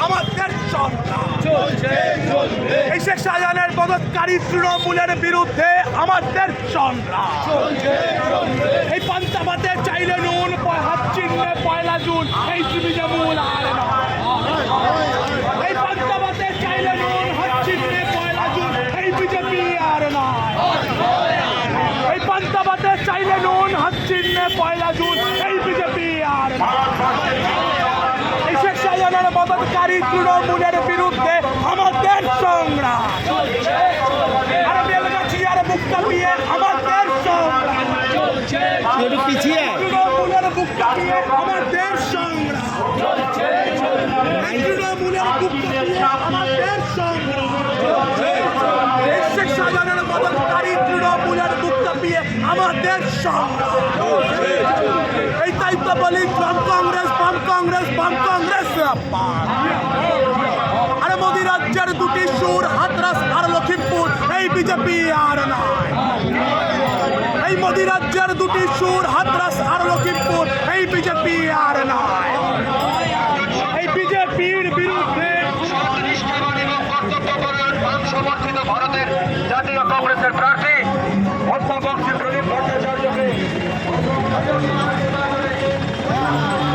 আমাদের সংগ্রাম এই শেখ শাহজাহানের মদতকারী তৃণমূলের বিরুদ্ধে আমাদের সংগ্রাম। এই পান্তাভাতে চাইলে নুন হাত চিহ্নে 1 জুন এই তৃণমূল আর নয়। এই পান্তাভাতে চাইলে নুন হাত চিহ্নে 1 জুন এই বিজেপি আর নয়। এই পান্তাভাতে চাইলে নুন হাত চিহ্নে 1 জুন এই বিজেপি আর নয়। এই শেখ শাহজাহানের মদতকারী তৃণমূলের বিরুদ্ধে আমাদের সংগ্রাম। আর বেলগাছি আর বুক কাঁপিয়ে আমাদের সংগ্রাম। তৃণমূলের বুক কাঁপিয়ে আমাদের সংগ্রাম। তৃণমূলের বুক কাঁপিয়ে আমাদের সংগ্রাম। এই শেখ শাহজাহানের মদতকারী তৃণমূলের বুক কাঁপিয়ে আমাদের সংগ্রাম। এই তাই তো বলি বাম কংগ্রেস বাম কংগ্রেস বাম কংগ্রেস। আরে মোদি রাজ্যের দুটি সুর হাতরাস আর লখিমপুর এই বিজেপি আর নয়। এই মোদি রাজ্যের দুটি সুর হাতরাস আর লখিমপুর এই বিজেপি আর নয়।